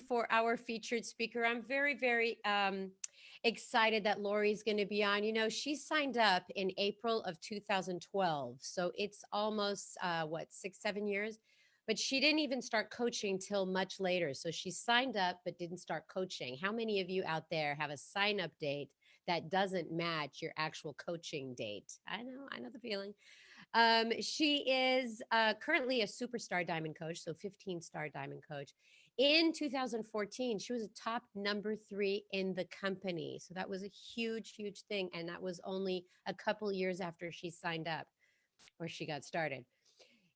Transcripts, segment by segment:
For our featured speaker. I'm very, very excited that Lori's going to be on. You know, she signed up in April of 2012. So it's almost, 6, 7 years. But she didn't even start coaching till much later. So she signed up but didn't start coaching. How many of you out there have a sign up date that doesn't match your actual coaching date? I know the feeling. She is currently a superstar diamond coach, so 15-star diamond coach. In 2014, she was a top number 3 in the company. So that was a huge, huge thing. And that was only a couple years after she signed up or she got started.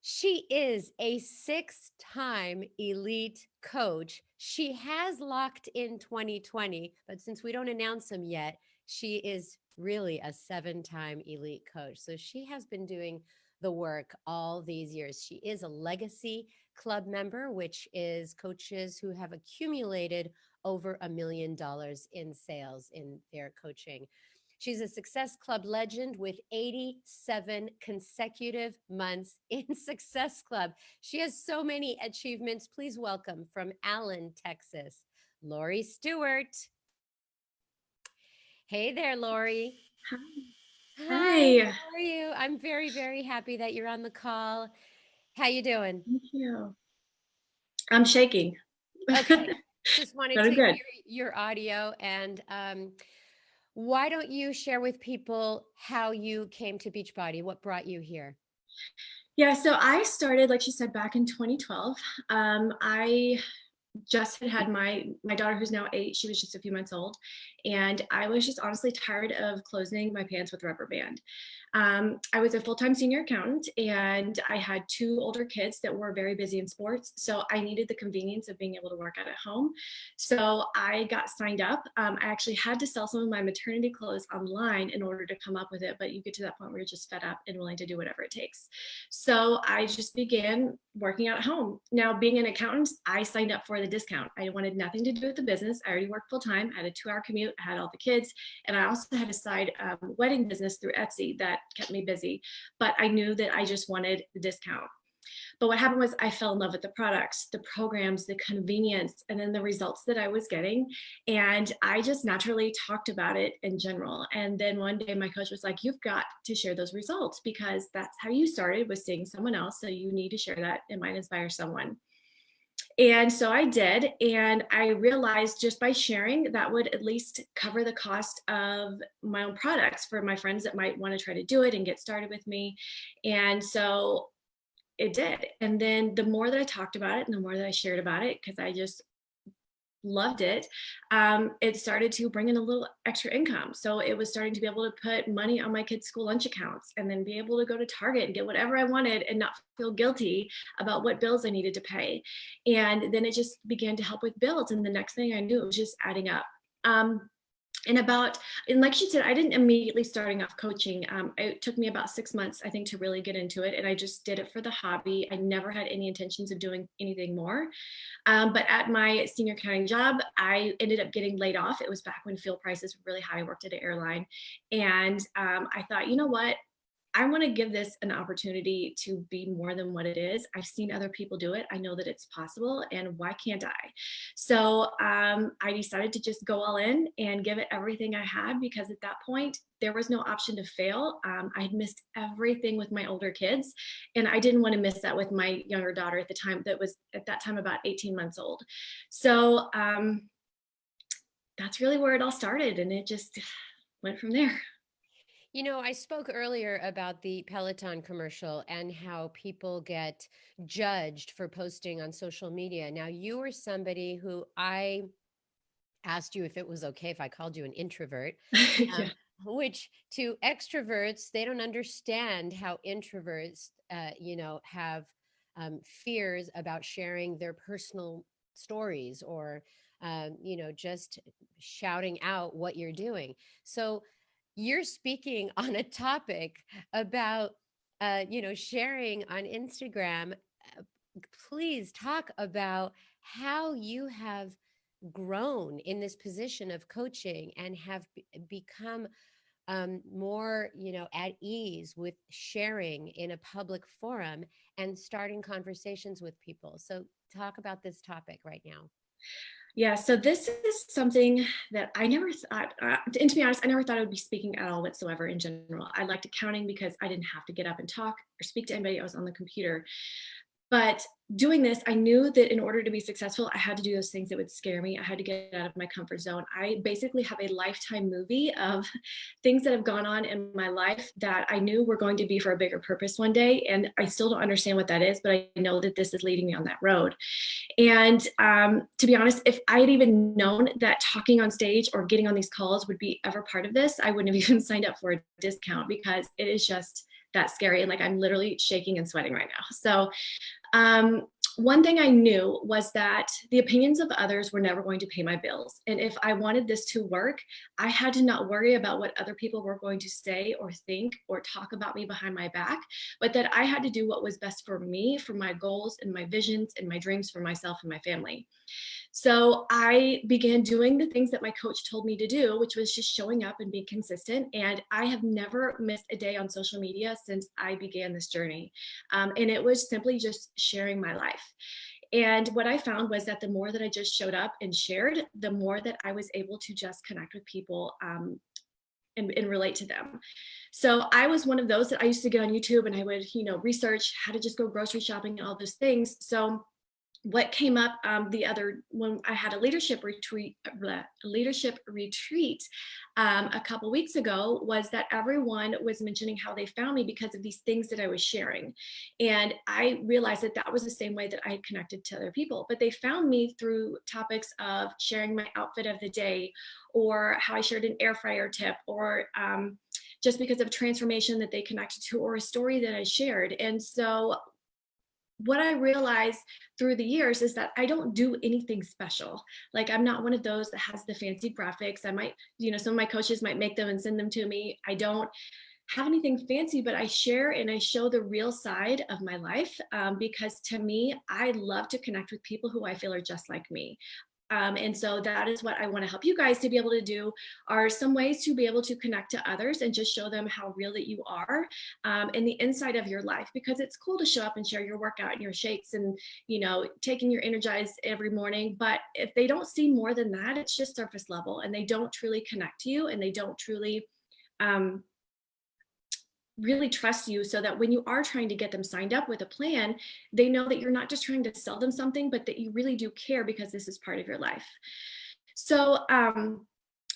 She is a 6-time elite coach. She has locked in 2020, but since we don't announce them yet, she is really a 7-time elite coach. So she has been doing the work all these years. She is a legacy club member, which is coaches who have accumulated over $1 million in sales in their coaching. She's a Success Club legend with 87 consecutive months in Success Club. She has so many achievements. Please welcome from Allen, Texas, Lori Stuart. Hey there, Lori. Hi, Hi. how are you? I'm very, very happy that you're on the call. How you doing? Thank you. I'm shaking. Okay, But just wanted to I'm good. hear your audio and why don't you share with people how you came to Beachbody? What brought you here? Yeah, so I started, like she said, back in 2012. I just had my daughter who's now 8. She was just a few months old, and I was just honestly tired of closing my pants with rubber band. I was a full-time senior accountant, and I had 2 older kids that were very busy in sports, so I needed the convenience of being able to work out at home. So I got signed up. I actually had to sell some of my maternity clothes online in order to come up with it, but you get to that point where you're just fed up and willing to do whatever it takes. So I just began working out at home. Now, being an accountant, I signed up for the discount. I wanted nothing to do with the business. I already worked full time. I had a 2-hour commute. I had all the kids, and I also had a side wedding business through Etsy that kept me busy. But I knew that I just wanted the discount. But what happened was I fell in love with the products, the programs, the convenience, and then the results that I was getting. And I just naturally talked about it in general. And then one day my coach was like, you've got to share those results because that's how you started, was seeing someone else. So you need to share that. It might inspire someone. And so I did. And I realized just by sharing that would at least cover the cost of my own products for my friends that might want to try to do it and get started with me. And so it did. And then the more that I talked about it and the more that I shared about it, because I just loved it, it started to bring in a little extra income. So it was starting to be able to put money on my kids' school lunch accounts and then be able to go to Target and get whatever I wanted and not feel guilty about what bills I needed to pay. And then it just began to help with bills. And the next thing I knew, it was just adding up. Um, and like she said, I didn't immediately starting off coaching. It took me about 6 months, I think, to really get into it, and I just did it for the hobby. I never had any intentions of doing anything more. But at my senior accounting job, I ended up getting laid off. It was back when fuel prices were really high. I worked at an airline, and I thought, you know what, I want to give this an opportunity to be more than what it is. I've seen other people do it. I know that it's possible, and why can't I? So I decided to just go all in and give it everything I had, because at that point, there was no option to fail. I had missed everything with my older kids, and I didn't want to miss that with my younger daughter at the time, that was at that time about 18 months old. So that's really where it all started, and it just went from there. You know, I spoke earlier about the Peloton commercial and how people get judged for posting on social media. Now, you were somebody who I asked you if it was okay if I called you an introvert, Yeah. which to extroverts, they don't understand how introverts, have fears about sharing their personal stories or, just shouting out what you're doing. So, you're speaking on a topic about sharing on Instagram. Please talk about how you have grown in this position of coaching and have become more at ease with sharing in a public forum and starting conversations with people. So talk about this topic right now. Yeah, so this is something that I never thought, and to be honest, I never thought I would be speaking at all whatsoever in general. I liked accounting because I didn't have to get up and talk or speak to anybody. I was on the computer. But doing this, I knew that in order to be successful, I had to do those things that would scare me. I had to get out of my comfort zone. I basically have a lifetime movie of things that have gone on in my life that I knew were going to be for a bigger purpose one day. And I still don't understand what that is, but I know that this is leading me on that road. And to be honest, if I had even known that talking on stage or getting on these calls would be ever part of this, I wouldn't have even signed up for a discount because it is just that scary. And like I'm literally shaking and sweating right now. So um, one thing I knew was that the opinions of others were never going to pay my bills. And if I wanted this to work, I had to not worry about what other people were going to say or think or talk about me behind my back, but that I had to do what was best for me, for my goals and my visions and my dreams for myself and my family. So I began doing the things that my coach told me to do, which was just showing up and being consistent. And I have never missed a day on social media since I began this journey. And it was simply just sharing my life. And what I found was that the more that I just showed up and shared, the more that I was able to just connect with people and relate to them. So I was one of those that I used to get on YouTube and I would, research how to just go grocery shopping and all those things. So what came up the other when I had a leadership retreat a couple weeks ago was that everyone was mentioning how they found me because of these things that I was sharing, and I realized that that was the same way that I had connected to other people. But they found me through topics of sharing my outfit of the day, or how I shared an air fryer tip, or just because of transformation that they connected to, or a story that I shared. And so what I realized through the years is that I don't do anything special. Like I'm not one of those that has the fancy graphics. I might, some of my coaches might make them and send them to me. I don't have anything fancy, but I share and I show the real side of my life because to me, I love to connect with people who I feel are just like me. And so that is what I want to help you guys to be able to do, are some ways to be able to connect to others and just show them how real that you are in the inside of your life, because it's cool to show up and share your workout and your shakes and, taking your energized every morning. But if they don't see more than that, it's just surface level and they don't truly connect to you and they don't truly um, really trust you, so that when you are trying to get them signed up with a plan, they know that you're not just trying to sell them something, but that you really do care because this is part of your life. So,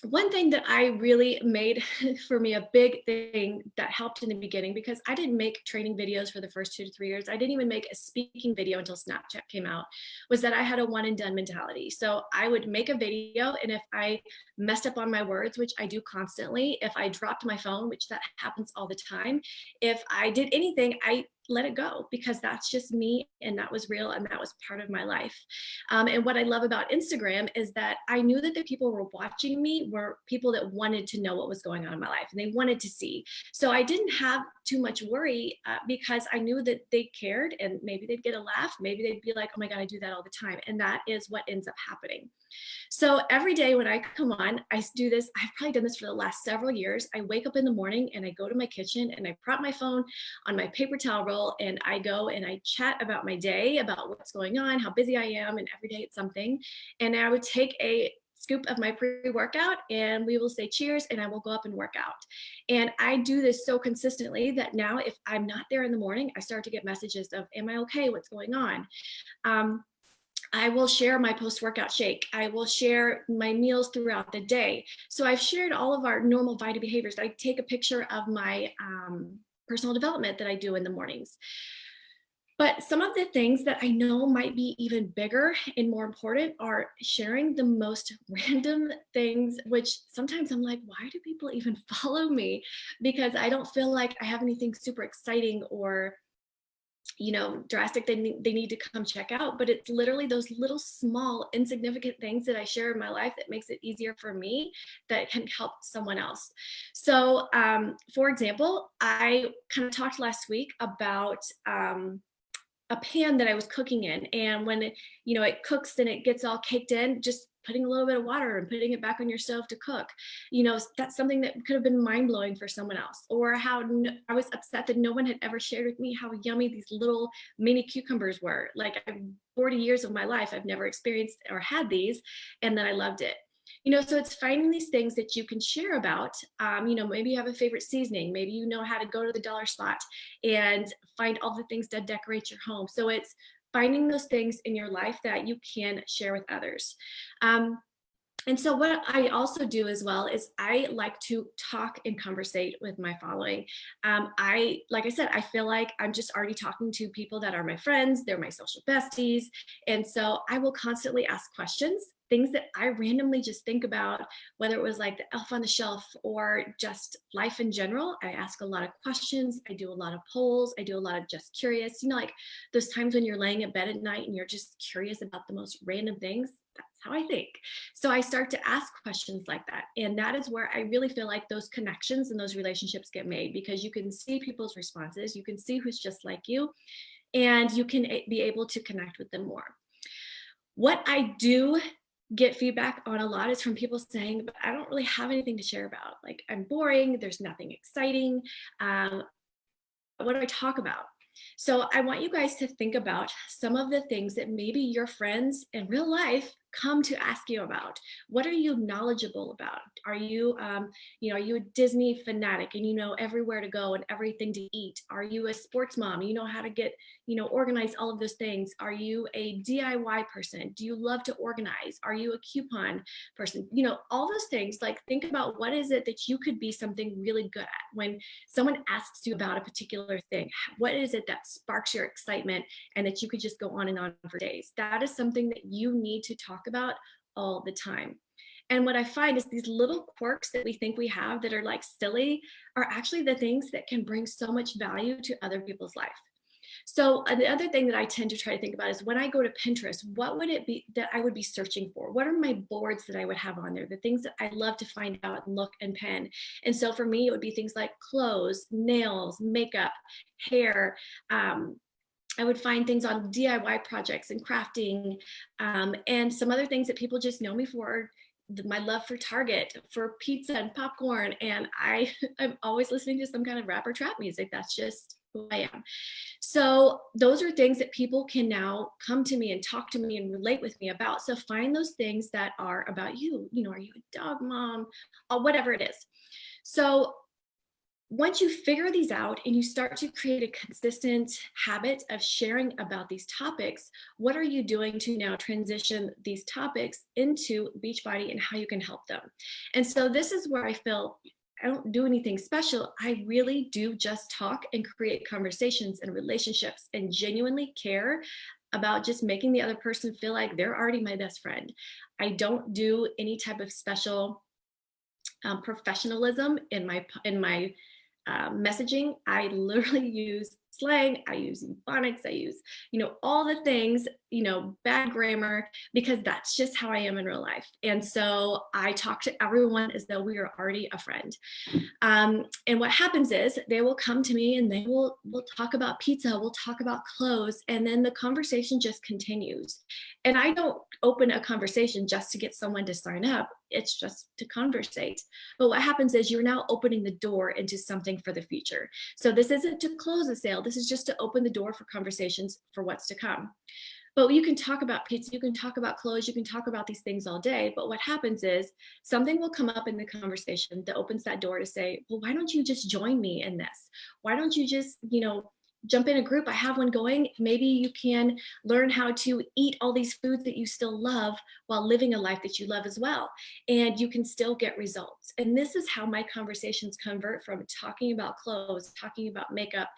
one thing that I really made for me a big thing that helped in the beginning, because I didn't make training videos for the first 2 to 3 years. I didn't even make a speaking video until Snapchat came out, was that I had a one and done mentality. So I would make a video, and if I messed up on my words, which I do constantly, if I dropped my phone, which that happens all the time, if I did anything, I let it go because that's just me and that was real and that was part of my life. And what I love about Instagram is that I knew that the people who were watching me were people that wanted to know what was going on in my life and they wanted to see. So I didn't have too much worry because I knew that they cared, and maybe they'd get a laugh. Maybe they'd be like, oh my God, I do that all the time. And that is what ends up happening. So every day when I come on, I do this. I've probably done this for the last several years. I wake up in the morning and I go to my kitchen and I prop my phone on my paper towel roll and I go and I chat about my day, about what's going on, how busy I am, and every day it's something. And I would take a scoop of my pre-workout and we will say cheers and I will go up and work out. And I do this so consistently that now if I'm not there in the morning, I start to get messages of, am I okay? What's going on? I will share my post-workout shake. I will share my meals throughout the day. So I've shared all of our normal Vita behaviors. I take a picture of my personal development that I do in the mornings. But some of the things that I know might be even bigger and more important are sharing the most random things, which sometimes I'm like, why do people even follow me? Because I don't feel like I have anything super exciting or drastic they need to come check out, but it's literally those little small insignificant things that I share in my life that makes it easier for me that can help someone else. So for example, I kind of talked last week about a pan that I was cooking in, and when it cooks and it gets all caked in, just putting a little bit of water and putting it back on your stove to cook. You know, that's something that could have been mind blowing for someone else. Or how I was upset that no one had ever shared with me how yummy these little mini cucumbers were. Like 40 years of my life, I've never experienced or had these, and then I loved it. You know, so it's finding these things that you can share about. You know, maybe you have a favorite seasoning, maybe you know how to go to the dollar spot and find all the things that decorate your home. So it's finding those things in your life that you can share with others. Um, and so what I also do as well is I like to talk and conversate with my following. Like I said, I feel like I'm just already talking to people that are my friends, they're my social besties. And so I will constantly ask questions, things that I randomly just think about, whether it was like the elf on the shelf or just life in general. I ask a lot of questions. I do a lot of polls. I do a lot of just curious, you know, like those times when you're laying in bed at night and you're just curious about the most random things. That's how I think. So I start to ask questions like that. And that is where I really feel like those connections and those relationships get made, because you can see people's responses, you can see who's just like you, and you can be able to connect with them more. What I do get feedback on a lot is from people saying, but I don't really have anything to share about. Like, I'm boring, there's nothing exciting. Um, what do I talk about? So I want you guys to think about some of the things that maybe your friends in real life come to ask you about. What are you knowledgeable about? Are you, are you a Disney fanatic and you know everywhere to go and everything to eat? Are you a sports mom? You know how to get, organize all of those things. Are you a DIY person? Do you love to organize? Are you a coupon person? All those things. Like, think about what is it that you could be something really good at when someone asks you about a particular thing. What is it that sparks your excitement and that you could just go on and on for days? That is something that you need to talk about all the time. And what I find is these little quirks that we think we have that are like silly are actually the things that can bring so much value to other people's life. So the other thing that I tend to try to think about is when I go to Pinterest, what would it be that I would be searching for? What are my boards that I would have on there? The things that I love to find out and look and pen. And so for me, it would be things like clothes, nails, makeup, hair. I would find things on DIY projects and crafting, and some other things that people just know me for. My love for Target, for pizza and popcorn, and I'm always listening to some kind of rap or trap music. That's just who I am. So those are things that people can now come to me and talk to me and relate with me about. So find those things that are about you. Are you a dog mom? Or whatever it is. So once you figure these out and you start to create a consistent habit of sharing about these topics, what are you doing to now transition these topics into Beachbody and how you can help them? And so this is where I feel I don't do anything special. I really do just talk and create conversations and relationships and genuinely care about just making the other person feel like they're already my best friend. I don't do any type of special professionalism in my messaging. I literally use slang, I use phonics, I use, all the things, bad grammar, because that's just how I am in real life. And so I talk to everyone as though we are already a friend. And what happens is they will come to me and we'll talk about pizza, we'll talk about clothes, and then the conversation just continues. And I don't open a conversation just to get someone to sign up. It's just to conversate. But what happens is you're now opening the door into something for the future. So this isn't to close a sale. This is just to open the door for conversations for what's to come. But you can talk about pizza, you can talk about clothes, you can talk about these things all day. But what happens is something will come up in the conversation that opens that door to say, well, why don't you just join me in this? Why don't you just, jump in a group? I have one going. Maybe you can learn how to eat all these foods that you still love while living a life that you love as well. And you can still get results. And this is how my conversations convert from talking about clothes, talking about makeup,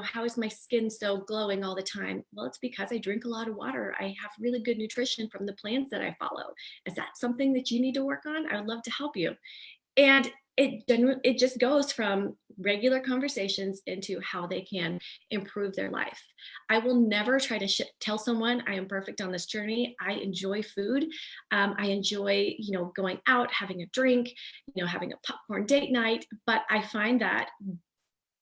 how is my skin so glowing all the time? Well, it's because I drink a lot of water. I have really good nutrition from the plants that I follow. Is that something that you need to work on? I would love to help you. And it just goes from regular conversations into how they can improve their life. I will never try to tell someone I am perfect on this journey. I enjoy food. I enjoy, going out, having a drink, having a popcorn date night. But I find that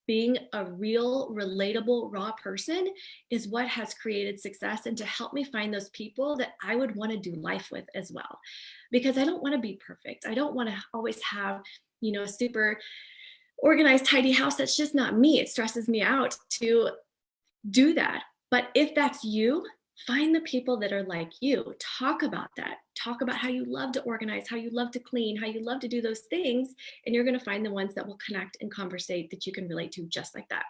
being a real, relatable, raw person is what has created success, and to help me find those people that I would want to do life with as well. Because I don't want to be perfect. I don't want to always have, a super organized, tidy house. That's just not me. It stresses me out to do that. But if that's you, find the people that are like you. Talk about that. Talk about how you love to organize, how you love to clean, how you love to do those things. And you're going to find the ones that will connect and conversate that you can relate to just like that.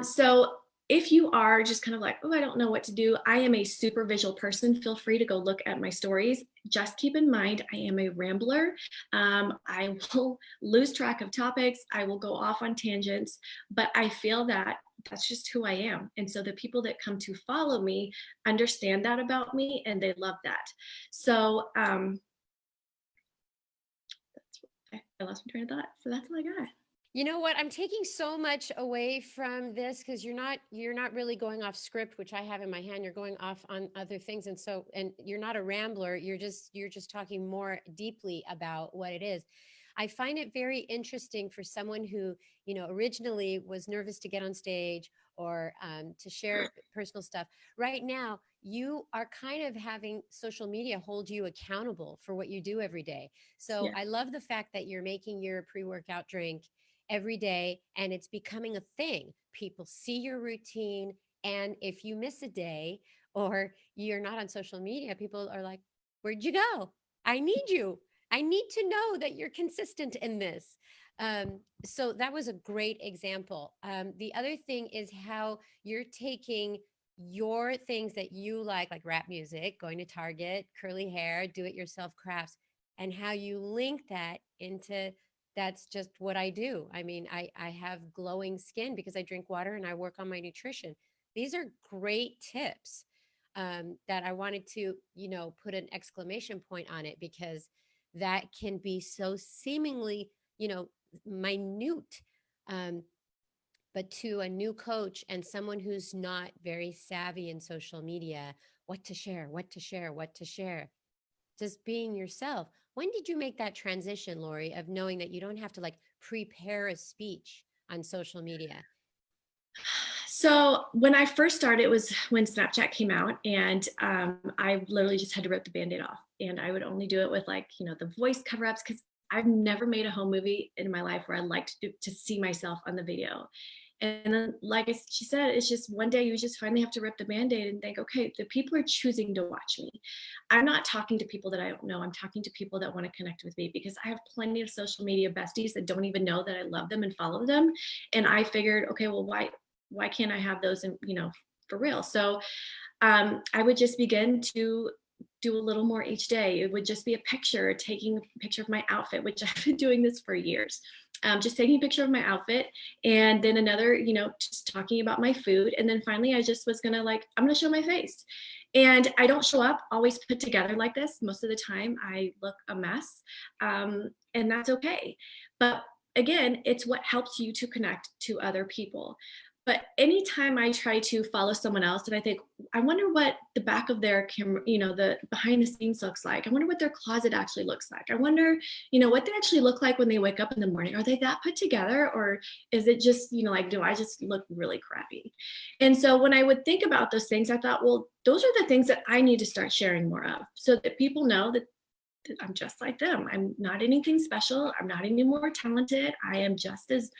So if you are just kind of like, oh, I don't know what to do, I am a super visual person. Feel free to go look at my stories. Just keep in mind, I am a rambler. I will lose track of topics. I will go off on tangents, but I feel that that's just who I am. And so the people that come to follow me understand that about me, and they love that. So I lost my train of thought. So that's all I got. You know what? I'm taking so much away from this because you're not really going off script, which I have in my hand. You're going off on other things, and you're not a rambler. You're just talking more deeply about what it is. I find it very interesting for someone who, originally was nervous to get on stage or to share personal stuff. Right now, you are kind of having social media hold you accountable for what you do every day. So Yeah. I love the fact that you're making your pre-workout drink every day and it's becoming a thing. People see your routine. And if you miss a day or you're not on social media, people are like, where'd you go? I need you. I need to know that you're consistent in this. So that was a great example. The other thing is how you're taking your things that you like rap music, going to Target, curly hair, do it yourself crafts, and how you link that into that's just what I do. I mean, I have glowing skin because I drink water and I work on my nutrition. These are great tips that I wanted to, put an exclamation point on it because that can be so seemingly, minute. Um, but to a new coach and someone who's not very savvy in social media, what to share, what to share, what to share, just being yourself. When did you make that transition, Lori, of knowing that you don't have to like prepare a speech on social media? So when I first started, it was when Snapchat came out, and I literally just had to rip the Band-Aid off, and I would only do it with the voice cover-ups, because I've never made a home movie in my life where I like to see myself on the video. And then, she said, it's just one day you just finally have to rip the Band-Aid and think, okay, the people are choosing to watch me. I'm not talking to people that I don't know. I'm talking to people that want to connect with me, because I have plenty of social media besties that don't even know that I love them and follow them. And I figured, okay, well, why can't I have those in, for real? So I would just begin to do a little more each day. It would just be a picture, taking a picture of my outfit, which I've been doing this for years. Just taking a picture of my outfit, and then another, just talking about my food. And then finally, I just was gonna I'm gonna show my face. And I don't show up always put together like this. Most of the time, I look a mess, and that's okay. But again, it's what helps you to connect to other people. But anytime I try to follow someone else and I think, I wonder what the back of their camera, the behind the scenes looks like. I wonder what their closet actually looks like. I wonder, what they actually look like when they wake up in the morning. Are they that put together? Or is it just, do I just look really crappy? And so when I would think about those things, I thought, well, those are the things that I need to start sharing more of, so that people know that I'm just like them. I'm not anything special. I'm not any more talented. I am just as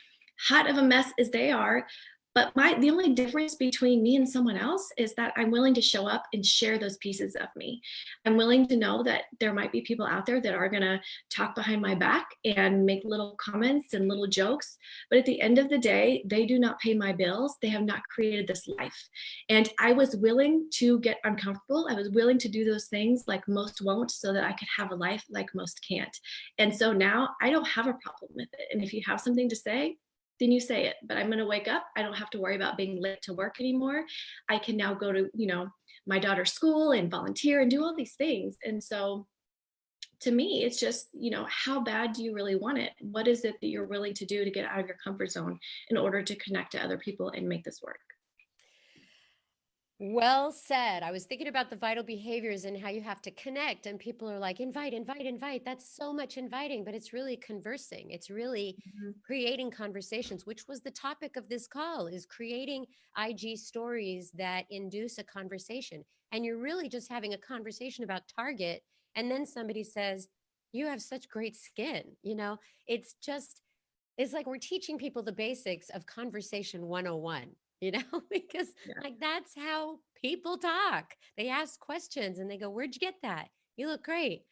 hot of a mess as they are. But the only difference between me and someone else is that I'm willing to show up and share those pieces of me. I'm willing to know that there might be people out there that are going to talk behind my back and make little comments and little jokes. But at the end of the day, they do not pay my bills. They have not created this life. And I was willing to get uncomfortable. I was willing to do those things like most won't, so that I could have a life like most can't. And so now I don't have a problem with it. And if you have something to say, then you say it. But I'm going to wake up. I don't have to worry about being late to work anymore. I can now go to, my daughter's school and volunteer and do all these things. And so to me, it's just, how bad do you really want it? What is it that you're willing to do to get out of your comfort zone in order to connect to other people and make this work? Well said. I was thinking about the vital behaviors and how you have to connect, and people are like, invite, invite, invite. That's so much inviting, but it's really conversing. It's really Mhm. creating conversations, which was the topic of this call, is creating IG stories that induce a conversation. And you're really just having a conversation about Target, and then somebody says, you have such great skin. It's just it's like we're teaching people the basics of conversation 101, because Yeah. like that's how people talk. They ask questions and they go, "Where'd you get that? You look great."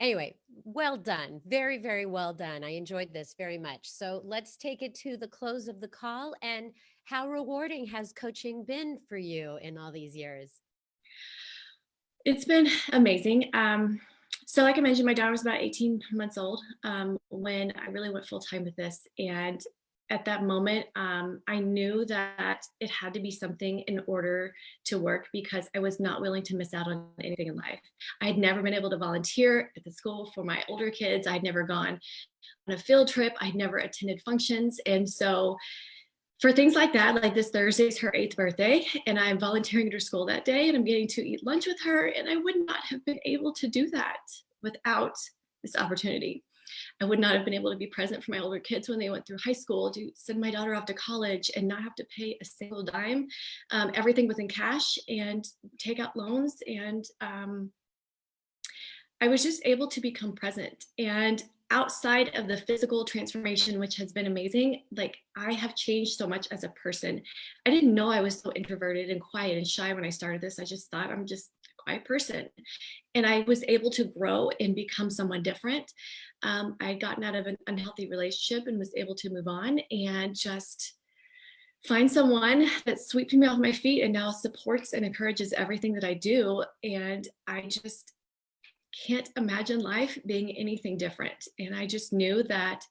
Anyway, well done. Very, very well done. I enjoyed this very much. So let's take it to the close of the call. And how rewarding has coaching been for you in all these years? It's been amazing. So like I mentioned, my daughter was about 18 months old when I really went full time with this. And at that moment, I knew that it had to be something in order to work because I was not willing to miss out on anything in life. I had never been able to volunteer at the school for my older kids. I'd never gone on a field trip. I'd never attended functions. And so for things like that, like this Thursday is her 8th birthday, and I'm volunteering at her school that day, and I'm getting to eat lunch with her. And I would not have been able to do that without this opportunity. I would not have been able to be present for my older kids when they went through high school, to send my daughter off to college and not have to pay a single dime. Everything was in cash and take out loans. And I was just able to become present. And outside of the physical transformation, which has been amazing, like I have changed so much as a person. I didn't know I was so introverted and quiet and shy when I started this. I just thought I'm just a quiet person. And I was able to grow and become someone different. I had gotten out of an unhealthy relationship and was able to move on and just find someone that sweeps me off my feet and now supports and encourages everything that I do. And I just can't imagine life being anything different. And I just knew that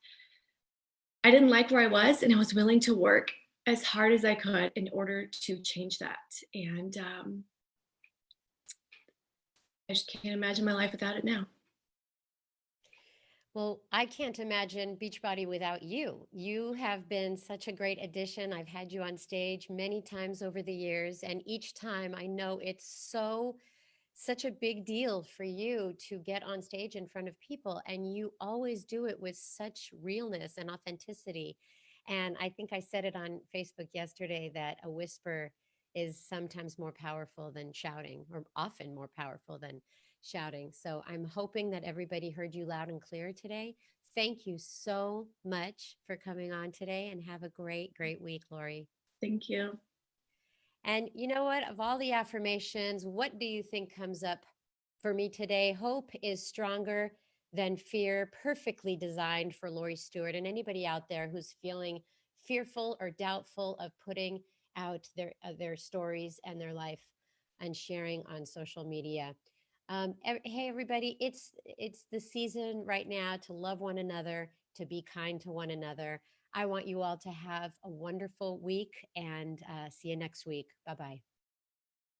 I didn't like where I was, and I was willing to work as hard as I could in order to change that. And I just can't imagine my life without it now. Well, I can't imagine Beachbody without you. You have been such a great addition. I've had you on stage many times over the years, and each time I know it's such a big deal for you to get on stage in front of people, and you always do it with such realness and authenticity. And I think I said it on Facebook yesterday that a whisper is sometimes more powerful than shouting, or often more powerful than shouting. So I'm hoping that everybody heard you loud and clear today. Thank you so much for coming on today, and have a great, great week, Lori. Thank you. And you know what? Of all the affirmations, what do you think comes up for me today? Hope is stronger than fear, perfectly designed for Lori Stuart. And anybody out there who's feeling fearful or doubtful of putting out their stories and their life and sharing on social media. Hey, everybody! It's the season right now to love one another, to be kind to one another. I want you all to have a wonderful week, and see you next week. Bye bye.